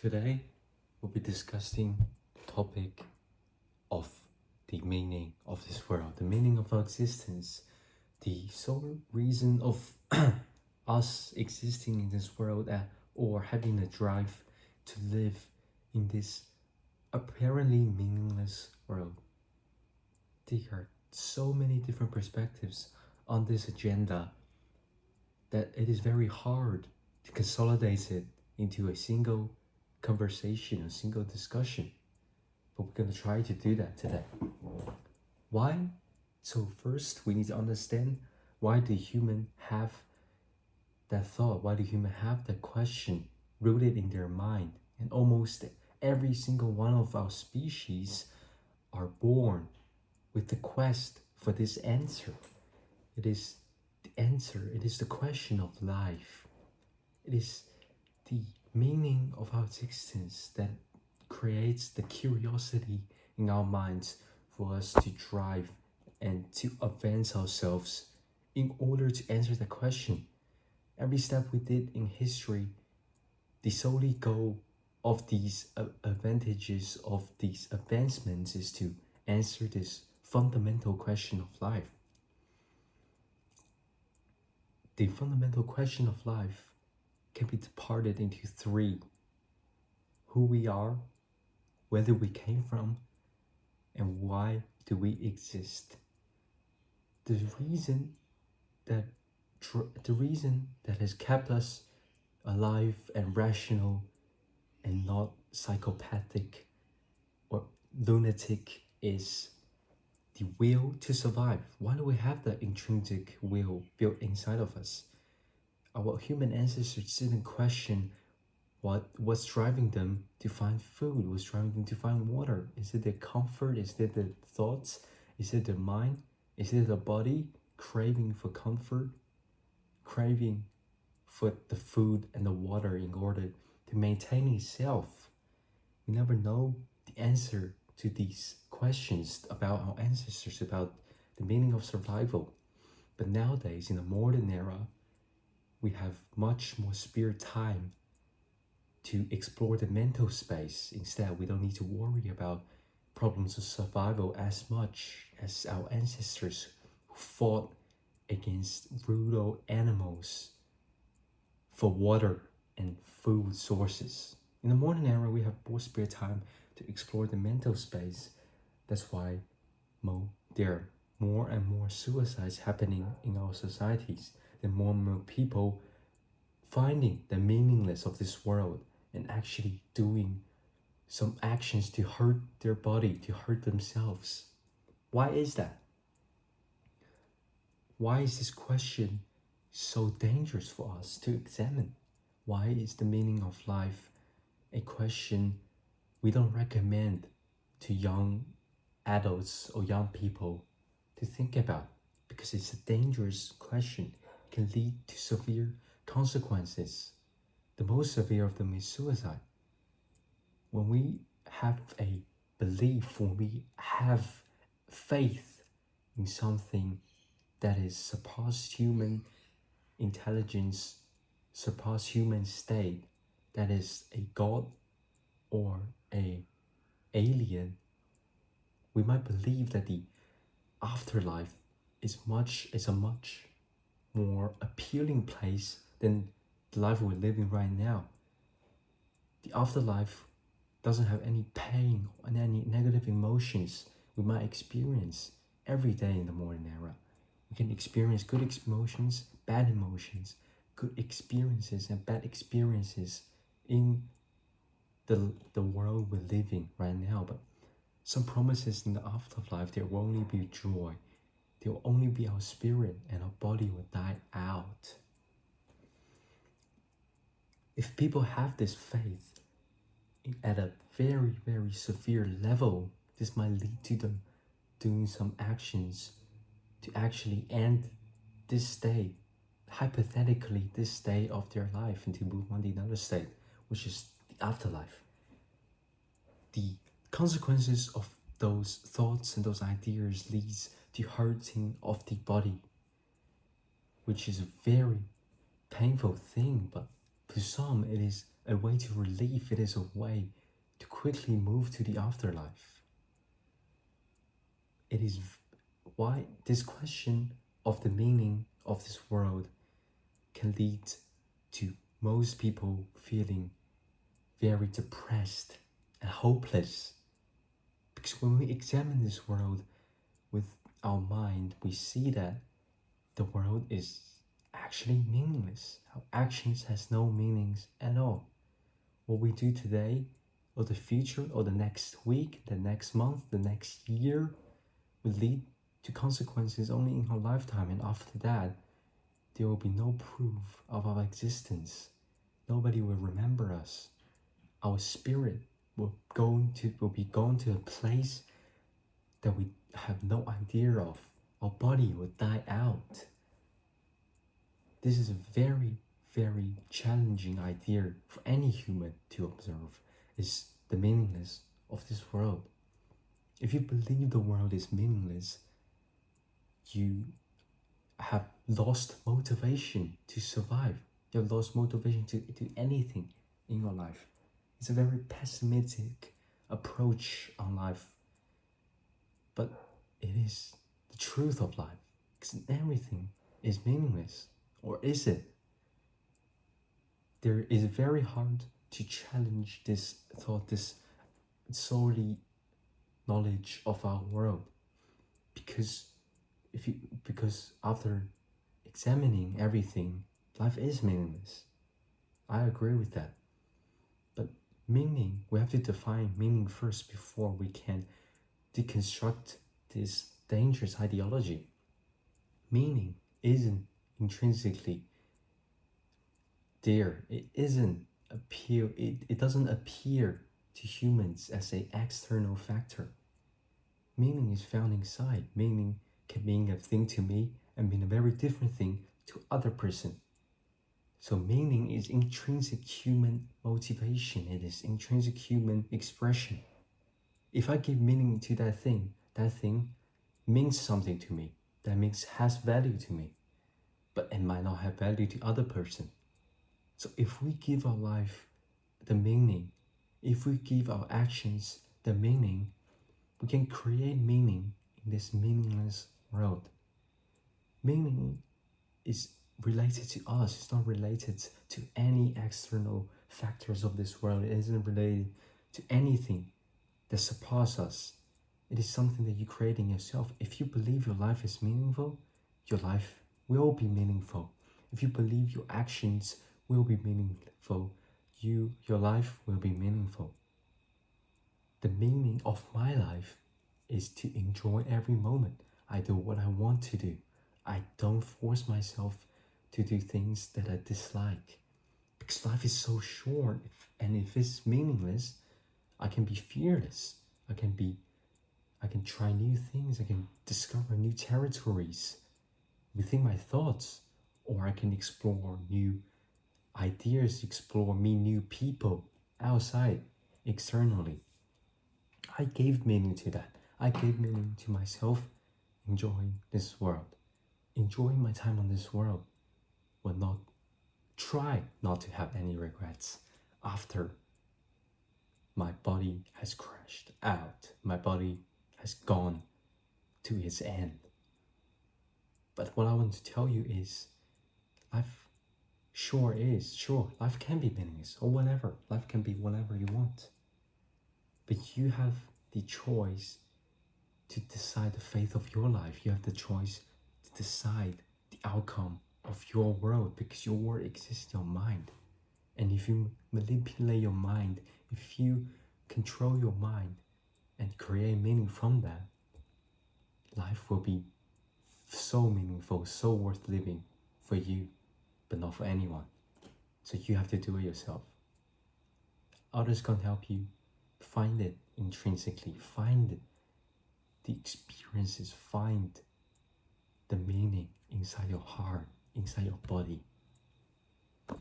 Today, we'll be discussing the topic of the meaning of this world, the meaning of our existence, the sole reason of us existing in this world or having a drive to live in this apparently meaningless world. There are so many different perspectives on this agenda that it is very hard to consolidate it into a single conversation, a single discussion. But we're going to try to do that today. Why? So first, we need to understand why do humans have that thought? Why do humans have that question rooted in their mind? And almost every single one of our species are born with the quest for this answer. It is the answer, it is the question of life. It is the meaning of our existence that creates the curiosity in our minds for us to drive and to advance ourselves in order to answer the question. Every step we did in history, the solely goal of these advantages, of these advancements, is to answer this fundamental question of life. The fundamental question of life can be divided into three: who we are, where we came from, and why do we exist. The reason that has kept us alive and rational and not psychopathic or lunatic is the will to survive. Why do we have that intrinsic will built inside of us? Our human ancestors didn't question what's driving them to find food, what's driving them to find water. Is it their comfort? Is it their thoughts? Is it their mind? Is it the body craving for comfort, craving for the food and the water in order to maintain itself? We never know the answer to these questions about our ancestors, about the meaning of survival. But nowadays, in the modern era, we have much more spare time to explore the mental space. Instead, we don't need to worry about problems of survival as much as our ancestors who fought against brutal animals for water and food sources. In the modern era, we have more spare time to explore the mental space. That's why there are more and more suicides happening in our societies. There are more and more people finding the meaningless of this world and actually doing some actions to hurt their body, to hurt themselves. Why is that? Why is this question so dangerous for us to examine? Why is the meaning of life a question we don't recommend to young adults or young people to think about? Because it's a dangerous question. It can lead to severe consequences. The most severe of them is suicide. When we have a belief, when we have faith in something that is surpassed human intelligence, surpassed human state, that is a god or a alien, we might believe that the afterlife is a much more appealing place than the life we're living right now. The afterlife doesn't have any pain and any negative emotions we might experience every day in the modern era. We can experience good emotions, bad emotions, good experiences and bad experiences in the world we're living right now. But some promises in the afterlife, there will only be joy. There will only be our spirit, and our body will die out. If people have this faith at a very, very severe level, this might lead to them doing some actions to actually end this state, hypothetically this state of their life, and to move on to another state, which is the afterlife. The consequences of those thoughts and those ideas leads to hurting of the body, which is a very painful thing, but to some it is a way to relieve, it is a way to quickly move to the afterlife. It is why this question of the meaning of this world can lead to most people feeling very depressed and hopeless. Because when we examine this world with our mind, we see that the world is actually meaningless. Our actions has no meanings at all. What we do today, or the future, or the next week, the next month, the next year, will lead to consequences only in our lifetime, and after that, there will be no proof of our existence. Nobody will remember us. Our spirit will be going to a place that we have no idea of. Our body will die out. This is a very, very challenging idea for any human to observe, is the meaninglessness of this world. If you believe the world is meaningless, you have lost motivation to survive. You have lost motivation to do anything in your life. It's a very pessimistic approach on life, but it is the truth of life, because everything is meaningless. Or is it? There is very hard to challenge this thought, this solely knowledge of our world, because after examining everything, life is meaningless. I agree with that. But meaning, we have to define meaning first before we can deconstruct this dangerous ideology. Meaning isn't intrinsically there. It doesn't appear to humans as an external factor. Meaning is found inside. Meaning can mean a thing to me and mean a very different thing to other person. So meaning is intrinsic human motivation. It is intrinsic human expression. If I give meaning to that thing means something to me. That means has value to me. But it might not have value to other person. So if we give our life the meaning, if we give our actions the meaning, we can create meaning in this meaningless world. Meaning is related to us. It's not related to any external factors of this world. It isn't related to anything that surpasses us. It is something that you create in yourself. If you believe your life is meaningful, your life will be meaningful. If you believe your actions will be meaningful, your life will be meaningful. The meaning of my life is to enjoy every moment. I do what I want to do. I don't force myself to do things that I dislike. Because life is so short, and if it's meaningless, I can be fearless. I can try new things. I can discover new territories within my thoughts, or I can explore new ideas, meet new people outside, externally. I gave meaning to that. I gave meaning to myself enjoying this world. Enjoying my time on this world will not try not to have any regrets after my body has crashed out. My body has gone to its end. But what I want to tell you is, life life can be meaningless or whatever. Life can be whatever you want. But you have the choice to decide the fate of your life. You have the choice to decide the outcome of your world, because your world exists in your mind. And if you manipulate your mind, if you control your mind and create meaning from that, life will be so meaningful, so worth living for you, but not for anyone. So you have to do it yourself. Others can't help you. Find it intrinsically. Find the experiences. Find the meaning inside your heart, inside your body.